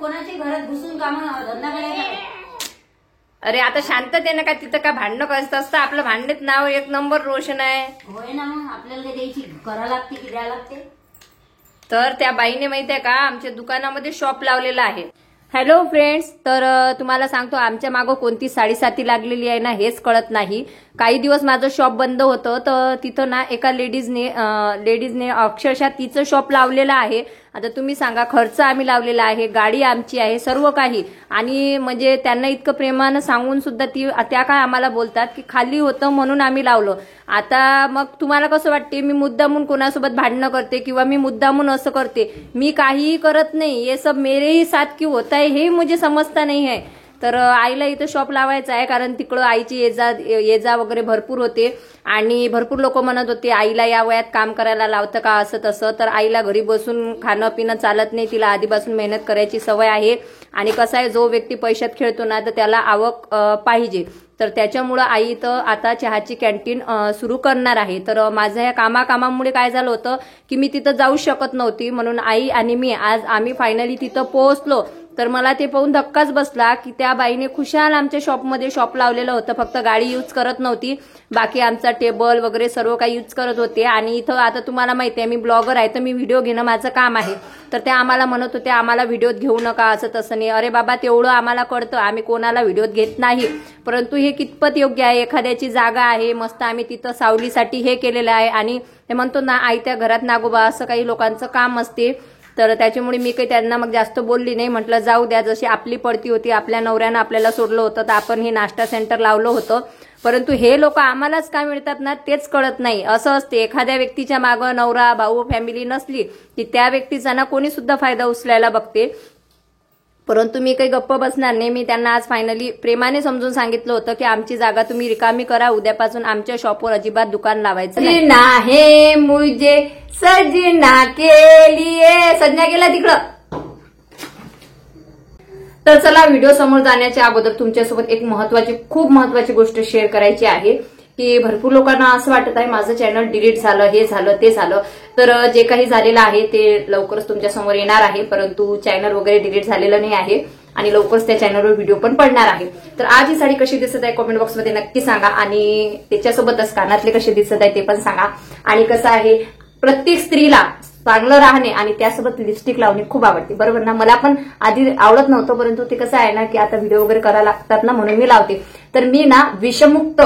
कोणाच्या घरात घुसून काम धंदा करायचा. अरे आता शांततेनं काय तिथं काय भांडणं करत असतं. आपलं भांडणीत नाव एक नंबर रोशन आहे. होय ना, मग आपल्याला काय द्यायची करा लागते की द्यायला लागते. तर त्या बाईने माहितीये का आमच्या दुकानामध्ये शॉप लावलेला आहे. हॅलो फ्रेंड्स, तर तुम्हाला सांगतो आमच्या मागं कोणती साडेसाती लागलेली आहे ना हेच कळत नाही. काही दिवस माझं शॉप बंद होतं तर तिथं ना एका लेडीजने अक्षरशः तिचं शॉप लावलेलं आहे. आता तुम्ही सांगा, खर्च आम्ही लावलेला आहे, गाडी आमची आहे, सर्व काही. आणि म्हणजे त्यांना इतकं प्रेमानं सांगून सुद्धा त्या काय आम्हाला बोलतात की खाली होतं म्हणून आम्ही लावलं. आता मग तुम्हाला कसं वाटते मी मुद्दामून कोणासोबत भांडणं करते किंवा मी मुद्दामून असं करते? मी काहीही करत नाही. ये सब मेरे ही साथ क्यों होता है हे मुझे समजता नहीं है. तर आईला इथं शॉप लावायचं आहे कारण तिकडं आईची ये जा वगैरे भरपूर होते आणि भरपूर लोक म्हणत होते आईला या वयात काम करायला लावतं का असं तसं. तर आईला घरी बसून खाणं पिणं चालत नाही, तिला आधीपासून मेहनत करायची सवय आहे. आणि कसं आहे, जो व्यक्ती पैशात खेळतो ना तर त्याला आवक पाहिजे. तर त्याच्यामुळं आई इथं आता चहाची कॅन्टीन सुरू करणार आहे. तर माझ्या या कामामुळे काय झालं होतं की मी तिथं जाऊ शकत नव्हती, म्हणून आई आणि मी आज आम्ही फायनली तिथं पोहोचलो. तर मला ते पाहून धक्काच बसला की त्या बाईने खुशाल आमच्या शॉपमध्ये शॉप लावलेलं होतं. फक्त गाडी यूज करत नव्हती, बाकी आमचा टेबल वगैरे सर्व काही यूज करत होते. आणि इथं आता तुम्हाला माहिती आहे मी ब्लॉगर आहे तर मी व्हिडिओ घेणं माझं काम आहे. तर त्या आम्हाला म्हणत होते आम्हाला व्हिडिओत घेऊ नका असं तसं नाही. अरे बाबा, तेवढं आम्हाला कळतं, आम्ही कोणाला व्हिडिओत घेत नाही. परंतु हे कितपत योग्य आहे? एखाद्याची जागा आहे मस्त, आम्ही तिथं सावलीसाठी हे केलेलं आहे. आणि ते म्हणतो ना आई त्या घरात नागोबा, असं काही लोकांचं काम असते. तर त्याच्यामुळे मी काही त्यांना मग जास्त बोलली नाही. म्हटलं जाऊ द्या, जशी आपली पडती होती, आपल्या नवऱ्यानं आपल्याला सोडलं होतं तर आपण हे नाश्ता सेंटर लावलं होतं. परंतु हे लोक आम्हालाच काय मिळतात ना तेच कळत नाही. असं असते, एखाद्या व्यक्तीच्या मागं नवरा भाऊ फॅमिली नसली की त्या व्यक्तीचा ना कोणी सुद्धा फायदा उचलायला बघते. परंतु मी काही गप्प बसणार नाही. मी त्यांना आज फायनली प्रेमाने समजून सांगितलं होतं की आमची जागा तुम्ही रिकामी करा, उद्यापासून आमच्या शॉपवर अजिबात दुकान लावायचं नाही. मुझे सजना के लिए, सजना गेला तिकडं. तर चला, व्हिडिओ समोर जाण्याच्या अगोदर तुमच्यासोबत एक खूप महत्वाची गोष्ट शेअर करायची आहे की भरपूर लोकांना असं वाटत आहे माझं चॅनल डिलीट झालं, हे झालं ते झालं. तर जे काही झालेलं आहे ते लवकरच तुमच्या समोर येणार आहे. परंतु चॅनल वगैरे डिलीट झालेलं नाही आहे आणि लवकरच त्या चॅनलवर व्हिडिओ पण पडणार आहे. तर आज ही साडी कशी दिसत आहे कॉमेंट बॉक्समध्ये नक्की सांगा. आणि त्याच्यासोबतच कानातले कसे दिसत आहे ते पण सांगा. आणि कसं आहे, प्रत्येक स्त्रीला चांगलं राहणे आणि त्यासोबत लिपस्टिक लावणे खूप आवडते, बरोबर ना? मला पण आधी आवडत नव्हतं, परंतु ते कसं आहे ना की आता व्हिडिओ वगैरे करायला लागतात ना म्हणून मी लावते. तर मी ना विषमुक्त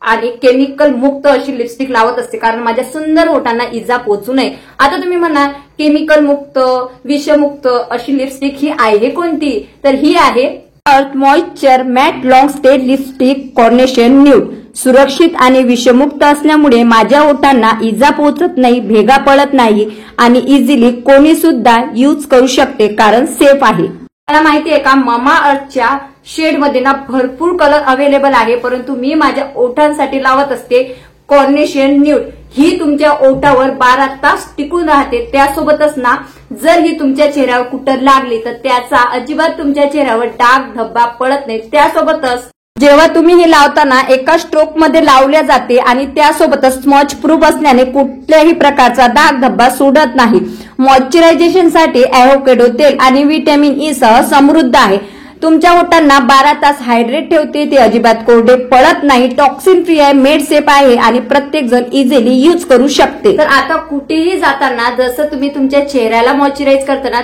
आणि केमिकल मुक्त अशी लिपस्टिक लावत असते कारण माझ्या सुंदर ओठांना इजा पोचू नये. आता तुम्ही म्हणा केमिकल मुक्त विषमुक्त अशी लिपस्टिक ही आहे कोणती? तर ही आहे अर्थ moisture matte long stay lipstick carnation nude. सुरक्षित आणि विषमुक्त असल्यामुळे माझ्या ओठांना इजा पोचत नाही, भेगा पडत नाही आणि इझिली कोणी सुद्धा यूज करू शकते कारण सेफ आहे. मला माहितीये का, ममा अर्थच्या शेड मध्ये ना भरपूर कलर अवेलेबल आहे, परंतु मी माझ्या ओठांसाठी लावत असते कॉर्नेशन न्यूड. ही तुमच्या ओठावर 12 तास टिकून राहते. त्यासोबतच ना जर ही तुमच्या चेहऱ्यावर कुठं लागली तर त्याचा अजिबात तुमच्या चेहऱ्यावर डाग धब्बा पडत नाही. त्यासोबतच जेव्हा तुम्ही हे लावताना एका स्ट्रोक मध्ये लावल्या जाते आणि त्यासोबतच स्मॉच प्रूफ असल्याने कुठल्याही प्रकारचा डाग धब्बा सुटत नाही. मॉइश्चरायझेशनसाठी अॅव्होकॅडो तेल आणि व्हिटॅमिन ई सह समृद्ध आहे. तुमच्या ओठांना 12 तास हायड्रेट ठेवते, ते अजिबात कोरडे पडत नाही, टॉक्सिन फ्री आहे, मेड सेफ आहे आणि प्रत्येक जण इझिली यूज करू शकते. तर आता कुठेही जाताना जसं तुम्ही तुमच्या चेहऱ्याला मॉइश्चराईज करताना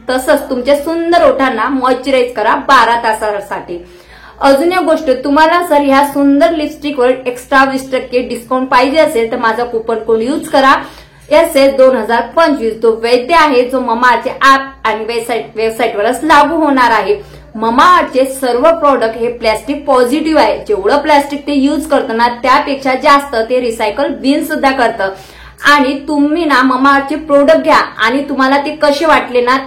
तसंच तुमच्या सुंदर ओठांना मॉइश्चराईज करा 12 तासासाठी. अजून एक गोष्ट, तुम्हाला जर ह्या सुंदर लिपस्टिकवर एक्स्ट्रा 20% डिस्काउंट पाहिजे असेल तर माझा कुपन कोड यूज करा SS2025. तो वैध आहे, जो ममाअर्थचे ऍप आणि वेबसाईटवरच लागू होणार आहे. ममाअर्थचे सर्व प्रोडक्ट हे प्लॅस्टिक पॉझिटिव्ह आहे. जेवढं प्लॅस्टिक ते यूज करतं ना त्यापेक्षा जास्त ते रिसायकल बिन सुद्धा करतं. आणि तुम्ही ना ममाअर्थचे प्रोडक्ट घ्या आणि तुम्हाला ते कसे वाटले ना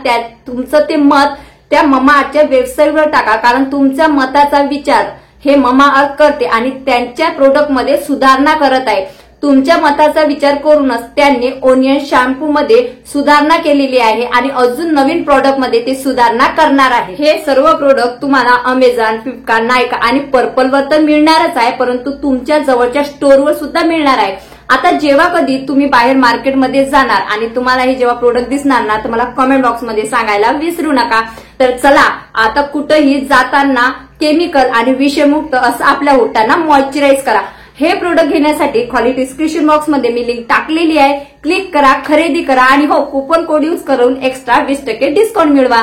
तुमचं ते मत त्या ममाअर्थच्या वेबसाईटवर टाका, कारण तुमच्या मताचा विचार हे ममाअर्थ करते आणि त्यांच्या प्रोडक्टमध्ये सुधारणा करत आहे. तुमच्या मताचा विचार करूनच त्यांनी ओनियन शॅम्पू मध्ये सुधारणा केलेली आहे आणि अजून नवीन प्रोडक्ट मध्ये ते सुधारणा करणार आहे. हे सर्व प्रोडक्ट तुम्हाला अमेझॉन, फ्लिपकार्ट, नायका आणि पर्पलवर तर मिळणारच आहे, परंतु तुमच्या जवळच्या स्टोअरवर सुद्धा मिळणार आहे. आता जेव्हा कधी तुम्ही बाहेर मार्केटमध्ये जाणार आणि तुम्हाला हे जेव्हा प्रोडक्ट दिसणार ना, तर मला कमेंट बॉक्समध्ये सांगायला विसरू नका. तर चला आता कुठेही जाताना केमिकल आणि विषमुक्त असं आपल्या ओठांना मॉइश्चराईज करा. हे प्रोडक्ट घेण्यासाठी खाली डिस्क्रिप्शन बॉक्समध्ये मी लिंक टाकलेली आहे. क्लिक करा, खरेदी करा आणि हो, कुपन कोड यूज करून एक्स्ट्रा 20% डिस्काउंट मिळवा.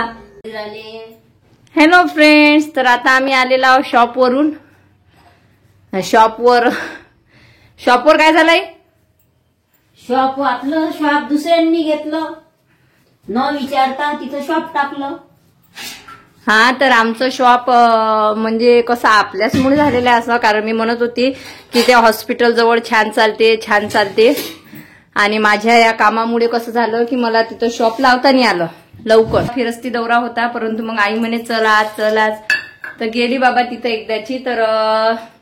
हॅलो फ्रेंड्स, तर आता आम्ही आलेलो आहोत शॉपवरून. शॉपवर काय झालंय? शॉप आपलं शॉप दुसऱ्यांनी घेतलं, न विचारता तिथं शॉप टाकलं. हा, तर आमचं शॉप म्हणजे कसं आपल्याचमुळे झालेलं आहे असं. कारण मी म्हणत होती की त्या हॉस्पिटल जवळ छान चालते आणि माझ्या या कामामुळे कसं झालं की मला तिथं शॉप लावता नाही आलं लवकर. फिरस्ती दौरा होता, परंतु मग आई म्हणे चल आज तर गेली बाबा तिथं एकदाची. तर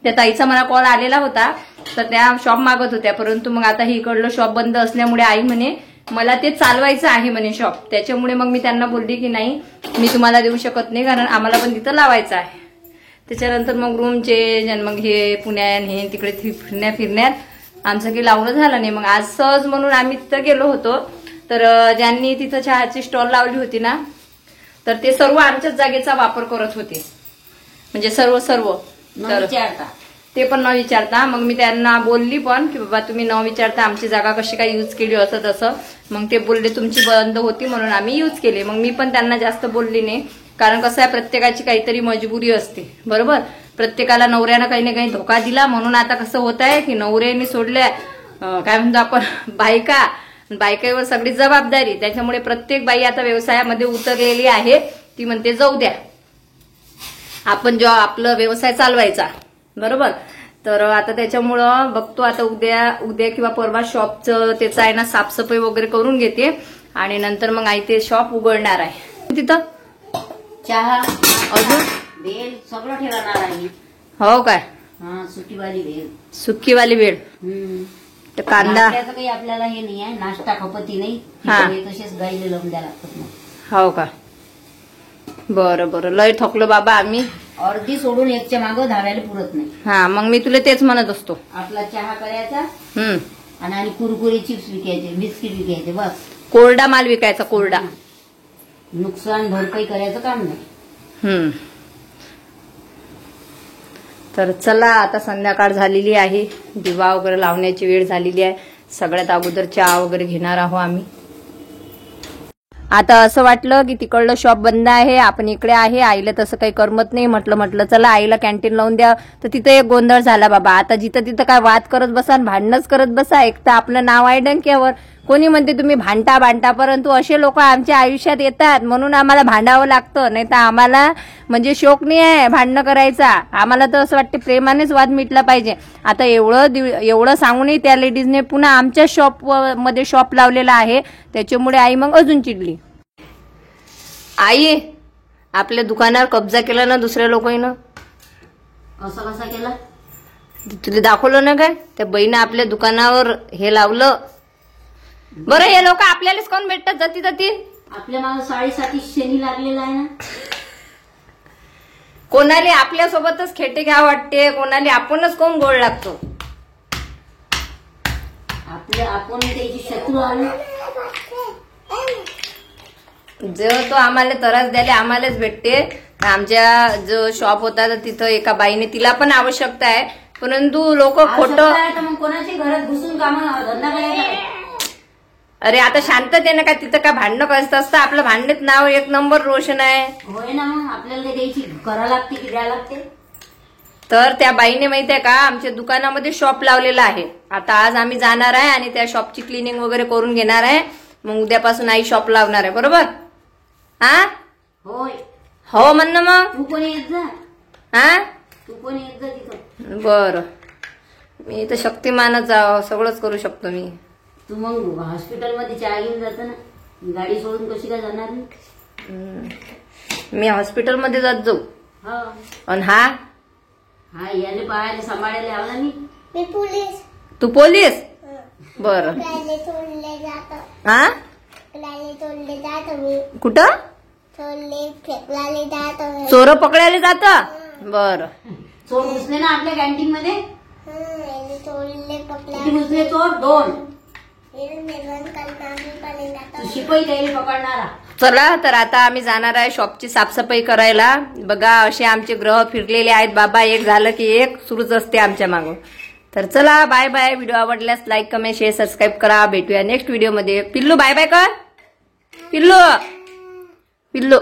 त्या ताईचा मला कॉल आलेला होता, तर त्या शॉप मागत होत्या. परंतु मग आता ही इकडलं शॉप बंद असल्यामुळे आई म्हणे मला ते चालवायचं आहे म्हणे शॉप. त्याच्यामुळे मग मी त्यांना बोलली की नाही, मी तुम्हाला देऊ शकत नाही, कारण आम्हाला पण तिथं लावायचं आहे. त्याच्यानंतर मग रूम चेंज आणि मग हे पुण्यात हे तिकडे फिरण्यात आमचं काही लावणं झालं नाही. मग आज सहज म्हणून आम्ही तिथं गेलो होतो. तर ज्यांनी तिथं चहाची स्टॉल लावली होती ना, तर ते सर्व आमच्याच जागेचा वापर करत होते, म्हणजे सर्व तर ते पण न विचारता. मग मी त्यांना बोलली पण की बाबा तुम्ही न विचारता आमची जागा कशी काय यूज केली असं तसं. मग ते बोलले तुमची बंद होती म्हणून आम्ही यूज केली. मग मी पण त्यांना जास्त बोलली नाही, कारण कसं आहे प्रत्येकाची काहीतरी मजबुरी असते, बरोबर. प्रत्येकाला नवऱ्यानं काही ना काही धोका दिला म्हणून आता कसं होत आहे की नवऱ्याने सोडल्या काय म्हणतो आपण बायकावर सगळी जबाबदारी. त्याच्यामुळे प्रत्येक बाई आता व्यवसायामध्ये उतरलेली आहे. ती म्हणते जाऊ द्या, आपण जो आपला व्यवसाय चालवायचा, बरोबर. तर आता त्याच्यामुळं बघतो आता उद्या किंवा परवा शॉपचं त्याचं आहे ना साफसफाई वगैरे करून घेते आणि नंतर मग आई ते शॉप उघडणार आहे. तिथं चहा अजून भेल सगळं ठेवणार आहे. हो काय? हा, सुकीवाली वेळ. तर कांदा नाश्त्याचं काही आपल्याला हे नाही आहे, नाश्ता खपती नाही, तसेच गाईले लावून द्यायला लागतात मग. हो का? बरं लय थकलो बाबा आम्ही. अर्धी सोडून एकच्या मागं धावायला पुरत नाही. हा, मग मी तुला तेच म्हणत असतो. आपला चहा करायचा आणि कुरकुरे चिप्स विकायचे, बिस्किट विकायचे, बस. कोरडा माल विकायचा, कोरडा. नुकसान भरपाई करायचं काम नाही. तर चला आता संध्याकाळ झालेली आहे, दिवा वगैरे लावण्याची वेळ झालेली आहे. सगळ्यात अगोदर चहा वगैरे घेणार आहोत आम्ही. आता असं वाटलं की तिकडलं शॉप बंद आहे, आपण इकडे आहे. आईला तसं काही करमत नाही. म्हटलं चला आईला कॅन्टीन लावून द्या. तर तिथं एक गोंधळ झाला बाबा. आता जिथं तिथं काय वाद करत बसा, भांडणच करत बसा. एक तर आपलं नाव आहे डंक्यावर. कोणी म्हणते तुम्ही भांडता, परंतु असे लोक आमच्या आयुष्यात येतात म्हणून आम्हाला भांडावं लागतं. नाही तर आम्हाला म्हणजे शौक नाही आहे भांडणं करायचा. आम्हाला तर असं वाटतं प्रेमानेच वाद मिटला पाहिजे. आता एवढं सांगूनही त्या लेडीजने पुन्हा आमच्या मध्ये शॉप लावलेला आहे. त्याच्यामुळे आई मग अजून चिडली. आई, आपल्या दुकानावर कब्जा केला ना दुसऱ्या लोकांना. असं कसा केला? तुला दाखवलं ना काय? त्या बाईनं आपल्या दुकानावर हे लावलं. बरं, हे लोक आपल्यालाच कोण भेटतात जाती आपल्या मागे 7.5 शेणी लागलेला आहे ना. कोणाला आपल्यासोबतच खेटे घ्या वाटते, कोणाला आपणच कोण गोड लागतो. आपण त्याची शत्रू आलो. जो तो आम्हाला त्रास द्यायला आम्हालाच भेटते. आमच्या जो शॉप होता तर तिथं एका बाईने, तिला पण आवश्यकता आहे, परंतु लोक खोटं. मग कोणाच्या घरात घुसून काम धंदा करायचा. अरे आता शांततेनं काय तिथं काय भांडणं कसं असतं. आपलं भांडणीत नाव 1 नंबर रोशन आहे. होय ना, मग आपल्याला द्यायची करा लागते की द्यायला लागते. तर त्या बाईने माहिती आहे का आमच्या दुकानामध्ये शॉप लावलेला आहे. आता आज आम्ही जाणार आहे आणि त्या शॉपची क्लिनिंग वगैरे करून घेणार आहे. मग उद्यापासून आई शॉप लावणार आहे, बरोबर. हा, होय. हो म्हणणं. मग तू पण येत जा. हा, तू पण येत जा तिथं. बरं, मी तर शक्तिमानच सगळंच करू शकतो मी. तू मग हॉस्पिटलमध्ये चहा घेऊन जातो ना, गाडी सोडून कशी काय जाणार? मी हॉस्पिटलमध्ये जात जाऊ. आणि हा याले पाहायला सांभाळायला आला मी पोलीस. तू पोलीस? बरं. हा, कुठं चोर पकडायला जात? बरं. चोर घुसले ना आपल्या कॅन्टीन मध्ये. किती उचले चोर? 2. शिपाई त्याला पकडणारा. चला तर आता आम्ही जाणार आहे शॉपची साफसफाई करायला. बघा असे आमचे ग्रह फिरलेले आहेत बाबा, एक झालं की एक सुरूच असते आमच्या मागं. तर चला बाय बाय. व्हिडिओ आवडल्यास लाईक कमेंट शेअर सबस्क्राईब करा. भेटूया नेक्स्ट व्हिडिओमध्ये. पिल्लू बाय बाय कर. पिल्लू पिल्लू